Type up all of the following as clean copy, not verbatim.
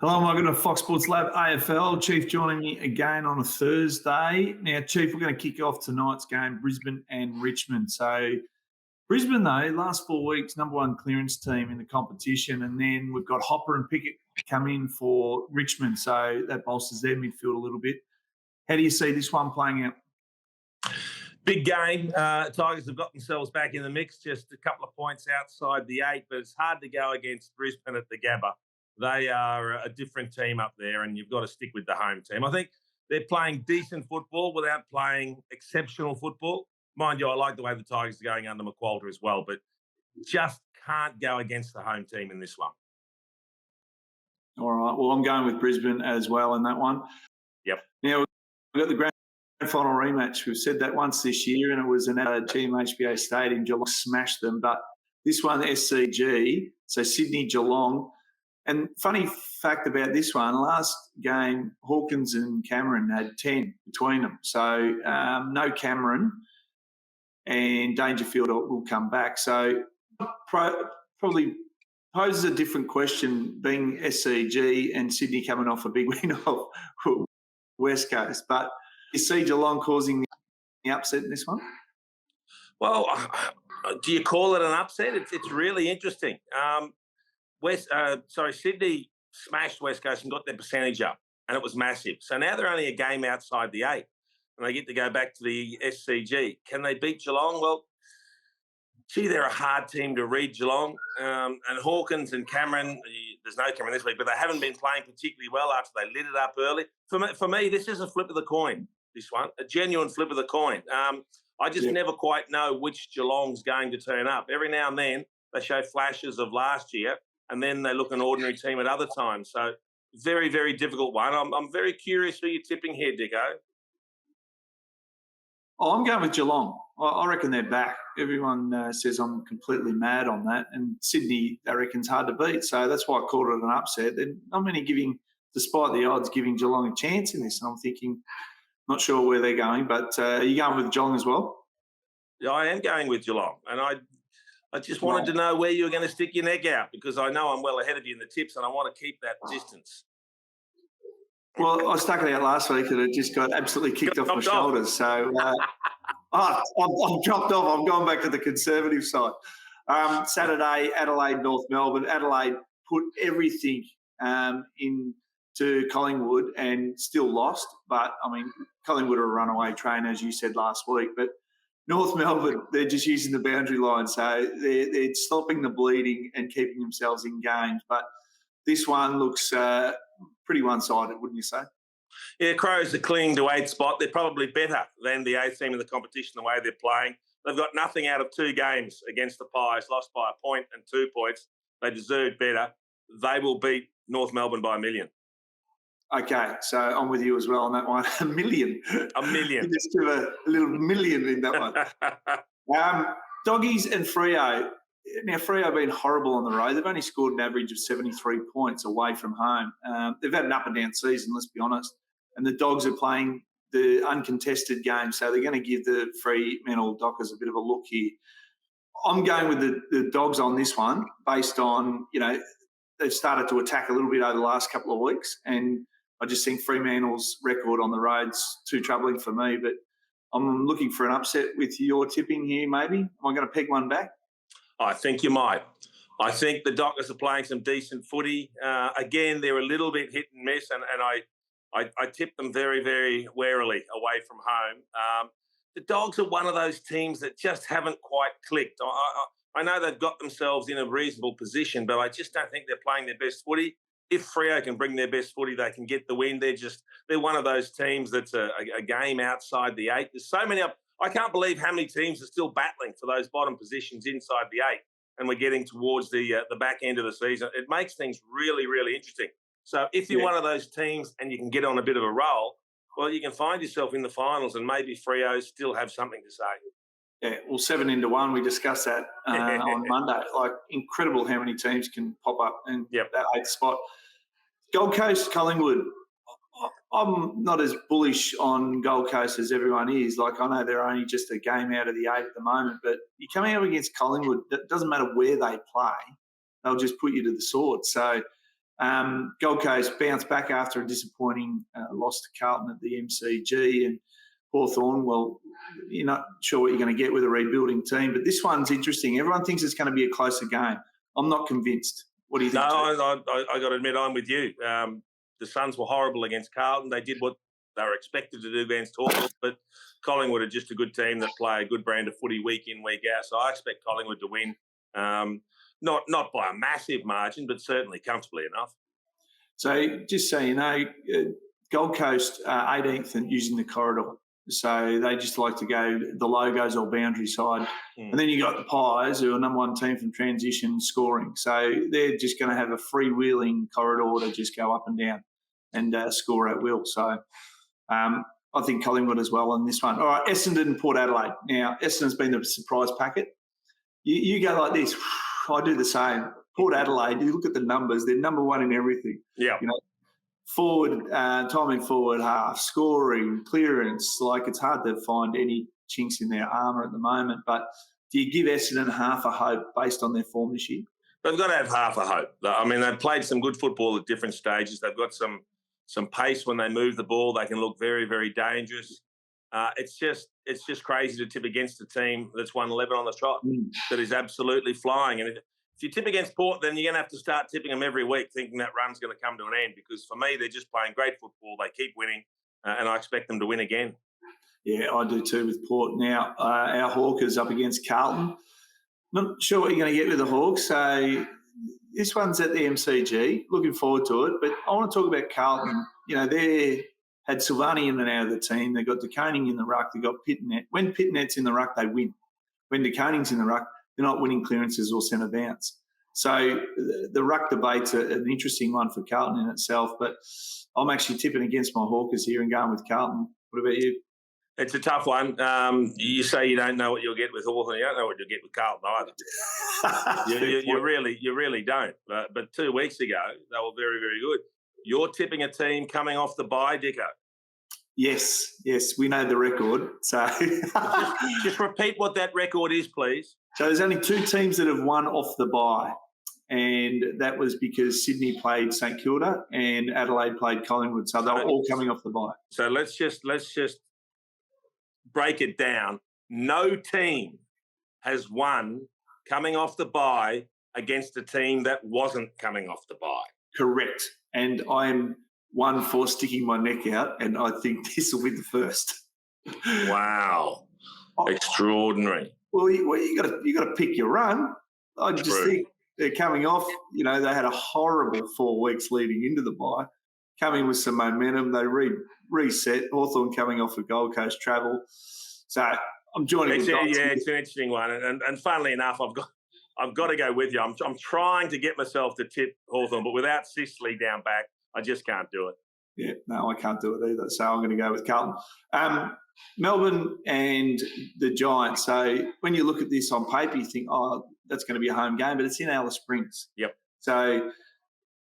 Hello, welcome to Fox Sports Lab AFL. Chief joining me again on a Thursday. Now, Chief, we're going to kick off tonight's game, Brisbane and Richmond. So, Brisbane, though, last 4 weeks, number one clearance team in the competition. And then we've got Hopper and Pickett come in for Richmond. So, that bolsters their midfield a little bit. How do you see this one playing out? Big game. Tigers have got themselves back in the mix, just a couple of points outside the 8, but it's hard to go against Brisbane at the Gabba. They are a different team up there, and you've got to stick with the home team. I think they're playing decent football without playing exceptional football. Mind you, I like the way the Tigers are going under McQualter as well, but just can't go against the home team in this one. All right. Well, I'm going with Brisbane as well in that one. Yep. Now, we've got the grand final rematch. We've said that once this year, and it was an GMHBA Stadium. Geelong smashed them, but this one, SCG, so Sydney, Geelong. And funny fact about this one, last game, Hawkins and Cameron had 10 between them. So no Cameron, and Dangerfield will come back. So probably poses a different question, being SCG and Sydney coming off a big win off West Coast. But you see Geelong causing the upset in this one? Well, do you call it an upset? It's really interesting. Sydney smashed West Coast and got their percentage up, and it was massive. So now they're only a game outside the 8, and they get to go back to the SCG. Can they beat Geelong? Well, gee, they're a hard team to read, Geelong. And Hawkins and Cameron, there's no Cameron this week, but they haven't been playing particularly well after they lit it up early. For me, this is a flip of the coin, this one, a genuine flip of the coin. I just never quite know which Geelong's going to turn up. Every now and then they show flashes of last year, and then they look an ordinary team at other times. So very, very difficult one. I'm very curious who you're tipping here, Dicko. Oh, I'm going with Geelong. I reckon they're back. Everyone says I'm completely mad on that. And Sydney, I reckon, is hard to beat. So that's why I called it an upset. They're not many despite the odds, giving Geelong a chance in this. And I'm thinking, not sure where they're going. But are you going with Geelong as well? Yeah, I am going with Geelong. And I just wanted to know where you were going to stick your neck out, because I know I'm well ahead of you in the tips and I want to keep that distance. Well, I stuck it out last week and it just got absolutely kicked off my shoulders. So I'm dropped off. I'm going back to the conservative side. Saturday, Adelaide, North Melbourne. Adelaide put everything into Collingwood and still lost. But, I mean, Collingwood are a runaway train, as you said last week. But North Melbourne, they're just using the boundary line. So they're stopping the bleeding and keeping themselves in games. But this one looks pretty one-sided, wouldn't you say? Yeah, Crows are clinging to 8th spot. They're probably better than the 8th team in the competition the way they're playing. They've got nothing out of 2 games against the Pies, lost by a point and 2 points. They deserve better. They will beat North Melbourne by 1 million. Okay, so I'm with you as well on that one. 1 million. 1 million. Just give a little million in that one. Doggies and Freo. Now, Freo have been horrible on the road. They've only scored an average of 73 points away from home. They've had an up-and-down season, let's be honest. And the Dogs are playing the uncontested game, so they're going to give the Fremantle Dockers a bit of a look here. I'm going with the Dogs on this one based on, they've started to attack a little bit over the last couple of weeks, and I just think Fremantle's record on the road's too troubling for me. But I'm looking for an upset with your tipping here, maybe. Am I going to peg one back? I think you might. I think the Dockers are playing some decent footy. Again, they're a little bit hit and miss, and I tip them very, very warily away from home. The Dogs are one of those teams that just haven't quite clicked. I know they've got themselves in a reasonable position, but I just don't think they're playing their best footy. If Freo can bring their best footy, they can get the win. They're one of those teams that's a game outside the 8. There's so many up. I can't believe how many teams are still battling for those bottom positions inside the 8, and we're getting towards the back end of the season. It makes things really, really interesting. So if you're one of those teams and you can get on a bit of a roll, well, you can find yourself in the finals, and maybe Freo still have something to say. Yeah, well, 7-1, we discussed that on Monday. Like, incredible how many teams can pop up in that 8th spot. Gold Coast, Collingwood. I'm not as bullish on Gold Coast as everyone is. Like, I know they're only just a game out of the 8 at the moment, but you're coming up against Collingwood. It doesn't matter where they play. They'll just put you to the sword. So Gold Coast bounced back after a disappointing loss to Carlton at the MCG, and Hawthorn, well, you're not sure what you're going to get with a rebuilding team, but this one's interesting. Everyone thinks it's going to be a closer game. I'm not convinced. What do you think? No, I got to admit, I'm with you. The Suns were horrible against Carlton. They did what they were expected to do against Hawthorn, but Collingwood are just a good team that play a good brand of footy week in, week out. So I expect Collingwood to win. Not by a massive margin, but certainly comfortably enough. So just so you know, Gold Coast 18th and using the corridor. So they just like to go the logos or boundary side. And then you got the Pies, who are number one team from transition scoring. So they're just going to have a freewheeling corridor to just go up and down and score at will. So I think Collingwood as well on this one. All right, Essendon and Port Adelaide. Now, Essendon's been the surprise packet. You go like this. I do the same. Port Adelaide, you look at the numbers, they're number one in everything. Yeah. You know, forward, time in forward half, scoring, clearance. Like, it's hard to find any chinks in their armour at the moment. But do you give Essendon half a hope based on their form this year? They've got to have half a hope. I mean, they've played some good football at different stages. They've got some pace when they move the ball. They can look very, very dangerous. It's just crazy to tip against a team that's won 11 on the trot, that is absolutely flying. And if you tip against Port, then you're going to have to start tipping them every week, thinking that run's going to come to an end. Because for me, they're just playing great football. They keep winning, and I expect them to win again. Yeah, I do too with Port. Now, our Hawkers up against Carlton. Not sure what you're going to get with the Hawks. So this one's at the MCG. Looking forward to it. But I want to talk about Carlton. You know, they had Silvani in and out of the team. They got De Koning in the ruck. They got Pitnet. When Pitnet's in the ruck, they win. When De Koning's in the ruck, they're not winning clearances or centre bounce. So the ruck debate's an interesting one for Carlton in itself. But I'm actually tipping against my Hawkers here and going with Carlton. What about you? It's a tough one. You say you don't know what you'll get with Hawthorn. You don't know what you'll get with Carlton either. you really don't. But 2 weeks ago, they were very, very good. You're tipping a team coming off the bye, Dicko. Yes, we know the record. So just repeat what that record is, please. So there's only 2 teams that have won off the bye, and that was because Sydney played St Kilda and Adelaide played Collingwood. So they're all coming off the bye. So let's just break it down. No team has won coming off the bye against a team that wasn't coming off the bye. Correct. And I'm one for sticking my neck out, and I think this will be the first. Wow. Extraordinary. Well, you got to pick your run. I just think they're coming off. You know, they had a horrible 4 weeks leading into the bye, coming with some momentum. They reset. Hawthorn coming off a Gold Coast travel. So I'm joining. It's an interesting one, and funnily enough, I've got to go with you. I'm trying to get myself to tip Hawthorn, but without Sicily down back, I just can't do it. Yeah, no, I can't do it either. So I'm going to go with Carlton. Melbourne and the Giants. So when you look at this on paper, you think, oh, that's going to be a home game, but it's in Alice Springs. Yep. So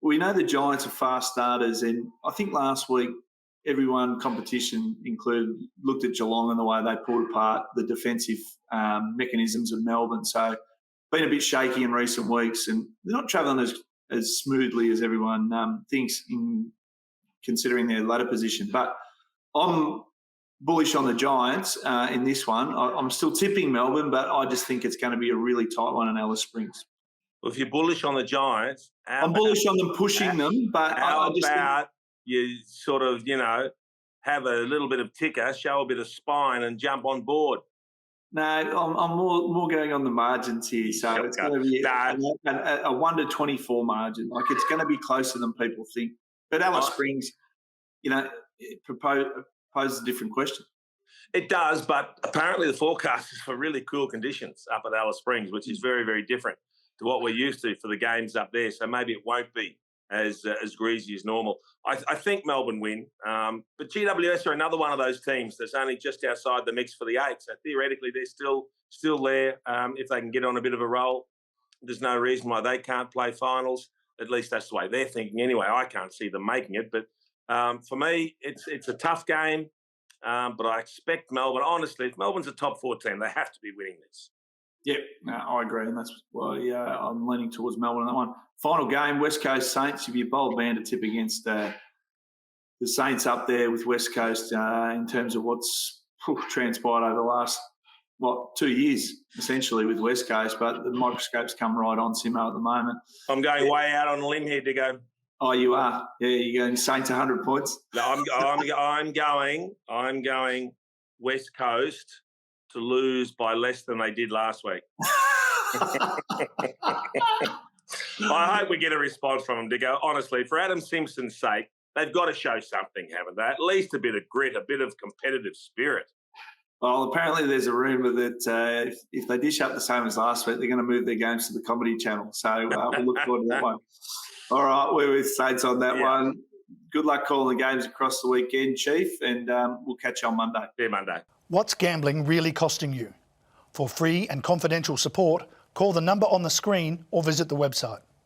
we know the Giants are fast starters, and I think last week everyone, competition included, looked at Geelong and the way they pulled apart the defensive mechanisms of Melbourne. So been a bit shaky in recent weeks, and they're not travelling as smoothly as everyone thinks in considering their ladder position. But I'm bullish on the Giants in this one. I'm still tipping Melbourne, but I just think it's going to be a really tight one in Alice Springs. Well, if you're bullish on the Giants... I'm bullish on them pushing them, but how about you sort of, have a little bit of ticker, show a bit of spine and jump on board? No, I'm more going on the margins here. So it's going to be a 1 to 24 margin. Like, it's going to be closer than people think. But Alice Springs, it poses a different question. It does, but apparently the forecast is for really cool conditions up at Alice Springs, which is very, very different to what we're used to for the games up there. So maybe it won't be as greasy as normal. I think Melbourne win, but GWS are another one of those teams that's only just outside the mix for the 8. So theoretically, they're still there. If they can get on a bit of a roll, there's no reason why they can't play finals. At least that's the way they're thinking anyway. I can't see them making it, but for me, it's a tough game. But I expect Melbourne. Honestly, if Melbourne's a top 4 team, they have to be winning this. Yeah, no, I agree, and that's why I'm leaning towards Melbourne on that one. Final game, West Coast Saints. You'd be a bold man to tip against the Saints up there with West Coast in terms of what's transpired over the last, 2 years, essentially, with West Coast, but the microscope's come right on Simo at the moment. I'm going way out on a limb here to go. Oh, you are? Yeah, you're going Saints 100 points? No, I'm going West Coast to lose by less than they did last week. I hope we get a response from them to go, honestly, for Adam Simpson's sake, they've got to show something, haven't they? At least a bit of grit, a bit of competitive spirit. Well, apparently there's a rumour that if they dish up the same as last week, they're going to move their games to the Comedy Channel. So we'll look forward to that one. All right, we're with Saints on that one. Good luck calling the games across the weekend, Chief, and we'll catch you on Monday. Yeah, Monday. What's gambling really costing you? For free and confidential support, call the number on the screen or visit the website.